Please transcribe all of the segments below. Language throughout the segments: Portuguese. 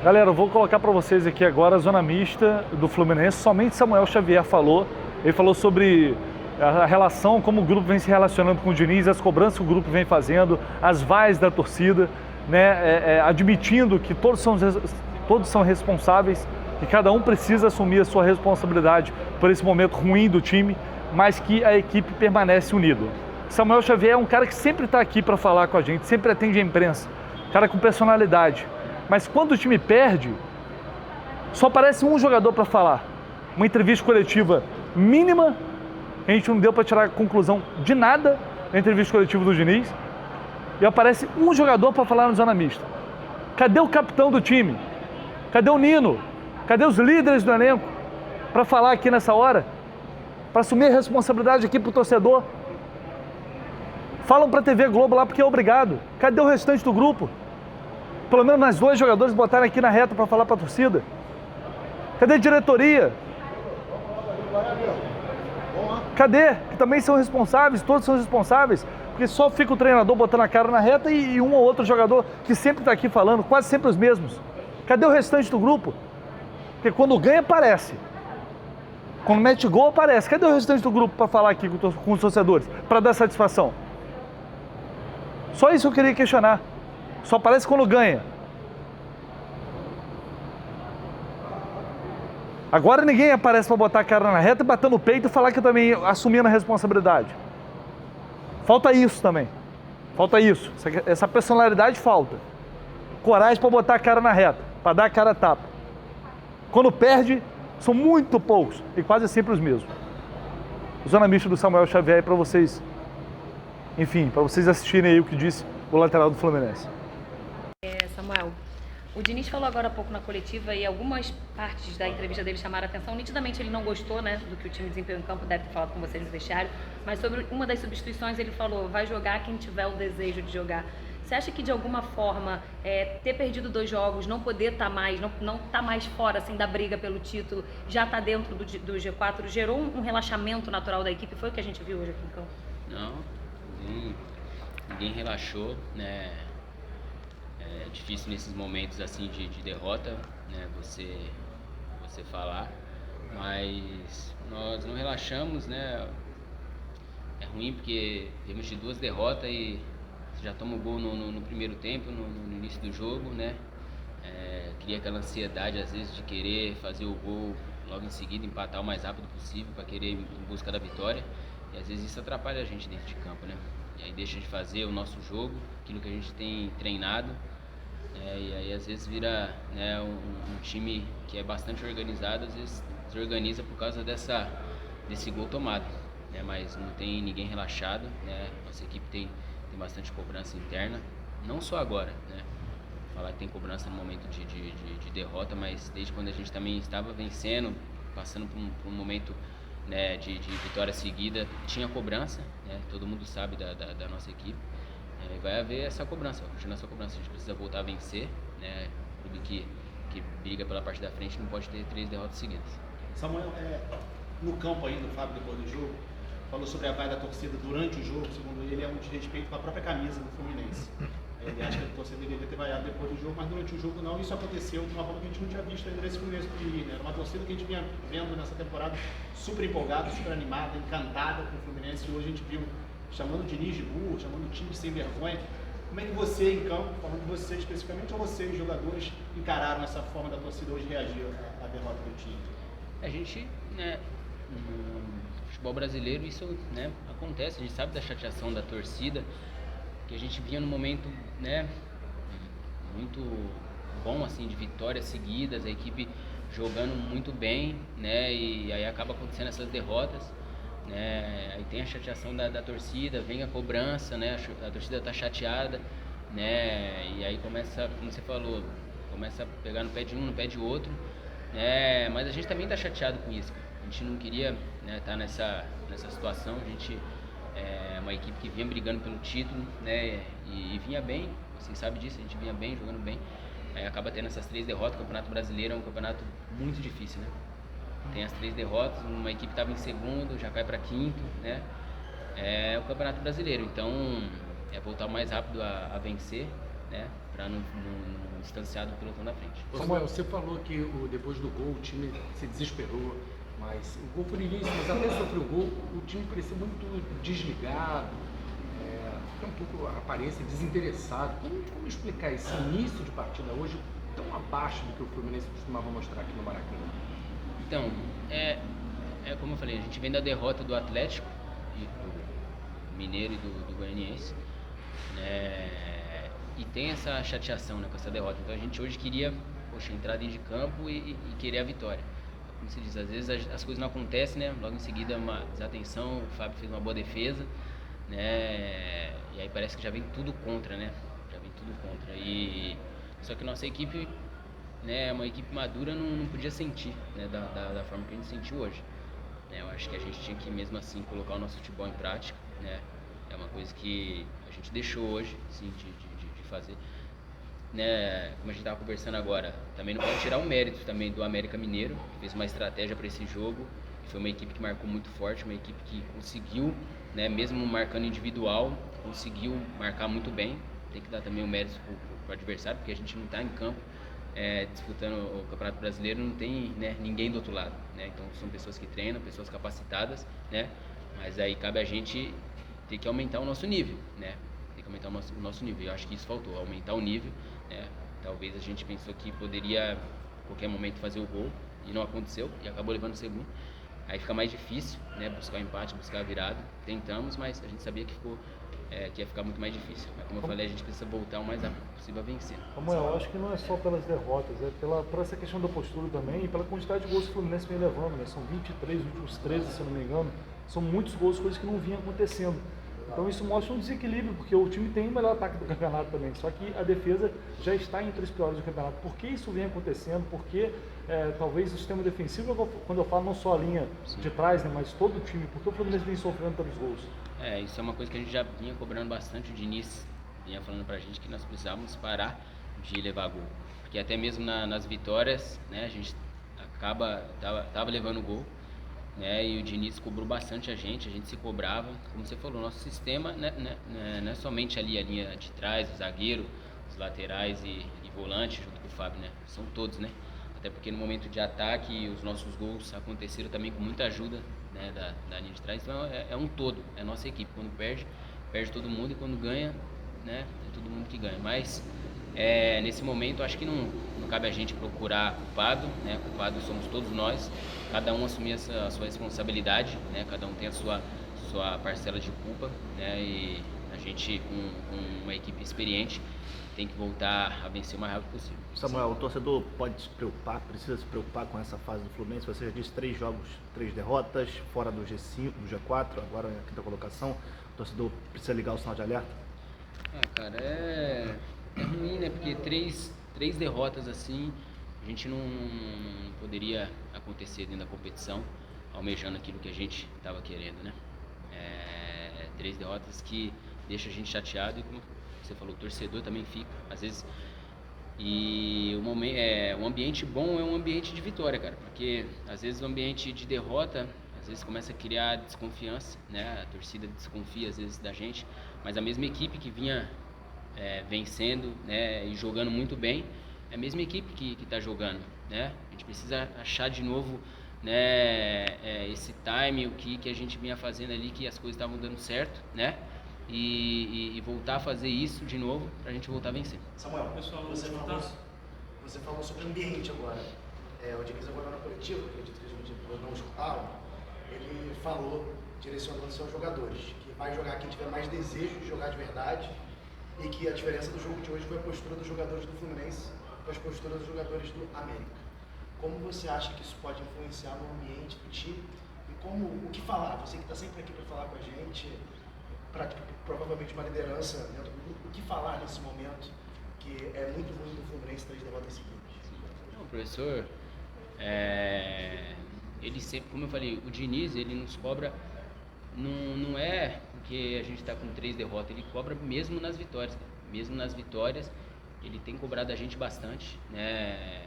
Galera, eu vou colocar para vocês aqui agora a zona mista do Fluminense. Somente Samuel Xavier falou. Ele falou sobre a relação, como o grupo vem se relacionando com o Diniz, as cobranças que o grupo vem fazendo, as vaias da torcida, né? Admitindo que todos são responsáveis, que cada um precisa assumir a sua responsabilidade por esse momento ruim do time, mas que a equipe permanece unida. Samuel Xavier é um cara que sempre está aqui para falar com a gente, sempre atende a imprensa, cara com personalidade. Mas quando o time perde, só aparece um jogador para falar. Uma entrevista coletiva mínima, a gente não deu para tirar a conclusão de nada na entrevista coletiva do Diniz, e aparece um jogador para falar na zona mista. Cadê o capitão do time? Cadê o Nino? Cadê os líderes do elenco para falar aqui nessa hora? Para assumir a responsabilidade aqui para o torcedor? Falam para a TV Globo lá porque é obrigado. Cadê o restante do grupo? Pelo menos nós dois jogadores botarem aqui na reta para falar para a torcida. Cadê a diretoria? Cadê? Que também são responsáveis, todos são responsáveis. Porque só fica o treinador botando a cara na reta e um ou outro jogador que sempre está aqui falando, quase sempre os mesmos. Cadê o restante do grupo? Porque quando ganha, aparece. Quando mete gol, aparece. Cadê o restante do grupo para falar aqui com os torcedores? Para dar satisfação? Só isso eu queria questionar. Só aparece quando ganha. Agora ninguém aparece para botar a cara na reta, bater no peito e falar que eu também assumindo a responsabilidade. Falta isso também. Falta isso. Essa personalidade falta. Coragem para botar a cara na reta, para dar a cara a tapa. Quando perde, são muito poucos e quase sempre os mesmos. Zona mista do Samuel Xavier para vocês, enfim, para vocês assistirem aí o que disse o lateral do Fluminense. Samuel, o Diniz falou agora há pouco na coletiva e algumas partes da entrevista dele chamaram a atenção. Nitidamente ele não gostou, né, do que o time desempenhou em campo, deve ter falado com vocês no vestiário, mas sobre uma das substituições ele falou, vai jogar quem tiver o desejo de jogar. Você acha que de alguma forma ter perdido 2 jogos, não poder estar mais, não estar mais fora assim, da briga pelo título, já está dentro do G4, gerou um relaxamento natural da equipe? Foi o que a gente viu hoje aqui em campo? Não, ninguém relaxou, né? É difícil nesses momentos assim de derrota, né? Você falar, mas nós não relaxamos, né? É ruim porque temos de 2 derrotas e já toma o gol no primeiro tempo, no início do jogo, né? Cria aquela ansiedade às vezes de querer fazer o gol logo em seguida, empatar o mais rápido possível para querer ir em busca da vitória, e às vezes isso atrapalha a gente dentro de campo, né? E aí deixa de fazer o nosso jogo, aquilo que a gente tem treinado, e aí às vezes vira, né, um time que é bastante organizado, às vezes desorganiza por causa desse gol tomado, né? Mas não tem ninguém relaxado, né? Nossa equipe tem bastante cobrança interna, não só agora, né? Falar que tem cobrança no momento de derrota, mas desde quando a gente também estava vencendo, passando por um momento, né, de vitória seguida, tinha cobrança, né? Todo mundo sabe da nossa equipe, e vai haver essa cobrança, vai continuar essa cobrança, a gente precisa voltar a vencer, né? O clube que briga pela parte da frente não pode ter 3 derrotas seguidas. Samuel, no campo ainda, o Fábio, depois do jogo, falou sobre a vaia da torcida durante o jogo. Segundo ele, é um desrespeito com a própria camisa do Fluminense. Ele acha que a torcida deveria ter vaiado depois do jogo, mas durante o jogo não. Isso aconteceu de uma forma que a gente não tinha visto ainda nesse Fluminense feminino. Era uma torcida que a gente vinha vendo nessa temporada super empolgada, super animada, encantada com o Fluminense. E hoje a gente viu chamando o Diniz de burro, chamando o time de sem vergonha. Como é que você, em campo, falando de você especificamente, ou vocês, jogadores, encararam essa forma da torcida hoje reagir à derrota do time? A gente, né, no futebol brasileiro isso, né, acontece, a gente sabe da chateação da torcida, que a gente vinha num momento, né, muito bom, assim, de vitórias seguidas, a equipe jogando muito bem, né, e aí acaba acontecendo essas derrotas, né, aí tem a chateação da torcida, vem a cobrança, né, a torcida tá chateada, né, e aí começa, como você falou, começa a pegar no pé de um, no pé de outro, né, mas a gente também tá chateado com isso, a gente não queria, né, tá nessa situação, a gente é uma equipe que vinha brigando pelo título, né, e vinha bem, você sabe disso, a gente vinha bem, jogando bem, aí acaba tendo essas 3 derrotas. O Campeonato Brasileiro é um campeonato muito difícil, né? Tem as 3 derrotas, uma equipe estava em segundo, já cai para quinto, né? É o Campeonato Brasileiro, então é voltar o mais rápido a vencer, né? para não distanciar do pelotão da frente. Samuel, você falou que depois do gol o time se desesperou, mas o gol foi no início, mas até sofrer o gol, o time parecia muito desligado, um pouco a aparência desinteressado. Como explicar esse início de partida hoje tão abaixo do que o Fluminense costumava mostrar aqui no Maracanã? Então, como eu falei, a gente vem da derrota do Atlético, do Mineiro e do Goianiense, né? E tem essa chateação, né, com essa derrota. Então a gente hoje queria, entrar dentro de campo e querer a vitória. Como se diz, às vezes as coisas não acontecem, né? Logo em seguida uma desatenção, o Fábio fez uma boa defesa, né? E aí parece que já vem tudo contra, né? Já vem tudo contra. Só que nossa equipe, né, uma equipe madura, não podia sentir, né, da forma que a gente sentiu hoje. Eu acho que a gente tinha que mesmo assim colocar o nosso futebol em prática, né? É uma coisa que a gente deixou hoje, sim, de fazer, né? Como a gente estava conversando agora, também não pode tirar o mérito também do América Mineiro, que fez uma estratégia para esse jogo, foi uma equipe que marcou muito forte, uma equipe que conseguiu, né, mesmo marcando individual, conseguiu marcar muito bem. Tem que dar também o mérito para o adversário, porque a gente não está em campo disputando o Campeonato Brasileiro, não tem, né, ninguém do outro lado, né? Então são pessoas que treinam, pessoas capacitadas, né? Mas aí cabe a gente ter que aumentar o nosso nível, né? Tem que aumentar o nosso nível. Eu acho que isso faltou, aumentar o nível, né? Talvez a gente pensou que poderia a qualquer momento fazer o gol e não aconteceu e acabou levando o segundo. Aí fica mais difícil, né? Buscar o empate, buscar a virada. Tentamos, mas a gente sabia que ia ficar muito mais difícil. Mas como eu falei, a gente precisa voltar o mais rápido possível a vencer. Samuel, eu acho que não é só pelas derrotas, por essa questão da postura também e pela quantidade de gols que o Fluminense vem levando, né? São 23, os últimos 13, se eu não me engano. São muitos gols, coisas que não vinham acontecendo. Então isso mostra um desequilíbrio, porque o time tem o melhor ataque do campeonato também, só que a defesa já está entre os piores do campeonato. Por que isso vem acontecendo? Porque talvez o sistema defensivo, quando eu falo não só a linha de trás, né, mas todo o time, porque o Fluminense vem sofrendo pelos gols? Isso é uma coisa que a gente já vinha cobrando bastante. O Diniz vinha falando pra gente que nós precisávamos parar de levar gol, porque até mesmo nas vitórias, né, a gente tava levando gol, né, e o Diniz cobrou bastante a gente se cobrava. Como você falou, nosso sistema, né, não é somente ali a linha de trás, o zagueiro, os laterais e volante junto com o Fábio, né, são todos, né, até porque no momento de ataque os nossos gols aconteceram também com muita ajuda, né, da linha de trás. Então é um todo, é a nossa equipe. Quando perde todo mundo, e quando ganha, né, é todo mundo que ganha. Mas nesse momento acho que não cabe a gente procurar culpado, né? Culpado somos todos nós, cada um assumir a sua responsabilidade, né? Cada um tem a sua parcela de culpa, né? E a gente, com uma equipe experiente, tem que voltar a vencer o mais rápido possível. Samuel, o torcedor pode se preocupar, precisa se preocupar com essa fase do Fluminense? Você já disse 3 jogos, 3 derrotas, fora do G5, do G4, agora na quinta colocação. O torcedor precisa ligar o sinal de alerta? Cara, é ruim, né? Porque três derrotas assim, a gente não poderia acontecer dentro da competição, almejando aquilo que a gente estava querendo, né? 3 derrotas que deixam a gente chateado, e como você falou, o torcedor também fica, às vezes. E um ambiente bom é um ambiente de vitória, cara, porque às vezes o ambiente de derrota, às vezes começa a criar desconfiança, né? A torcida desconfia às vezes da gente, mas a mesma equipe que vinha vencendo, né, e jogando muito bem, é a mesma equipe que está jogando, né? A gente precisa achar de novo, né, esse time, o que a gente vinha fazendo ali, que as coisas estavam dando certo, né? E voltar a fazer isso de novo para a gente voltar a vencer. Samuel, você falou sobre o ambiente agora. O Diniz agora na coletiva, acredito que a gente não escutaram, ele falou, direcionando seus jogadores, que vai jogar quem tiver mais desejo de jogar de verdade, e que a diferença do jogo de hoje foi a postura dos jogadores do Fluminense com as posturas dos jogadores do América. Como você acha que isso pode influenciar no ambiente do time? E o que falar? Você que está sempre aqui para falar com a gente, provavelmente uma liderança dentro do grupo, o que falar nesse momento que é muito ruim do Fluminense 3 derrotas seguidas? Não, professor, ele sempre, como eu falei, o Diniz, ele nos cobra, não é porque a gente está com 3 derrotas, ele cobra mesmo nas vitórias, cara. Mesmo nas vitórias, ele tem cobrado a gente bastante, né?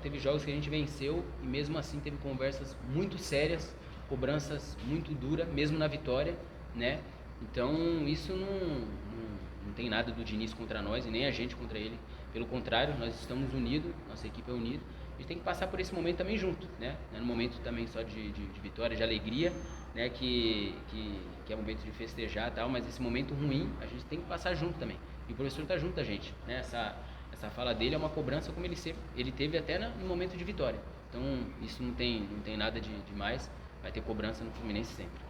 Teve jogos que a gente venceu e mesmo assim teve conversas muito sérias, cobranças muito duras, mesmo na vitória, né? Então isso não tem nada do Diniz contra nós e nem a gente contra ele. Pelo contrário, nós estamos unidos, nossa equipe é unida. A gente tem que passar por esse momento também junto, né? Não é um momento também só de vitória, de alegria, né? Que é um momento de festejar e tal, mas esse momento ruim a gente tem que passar junto também. E o professor está junto da gente, né? Essa fala dele é uma cobrança como ele teve até no momento de vitória. Então isso não tem nada de mais, vai ter cobrança no Fluminense sempre.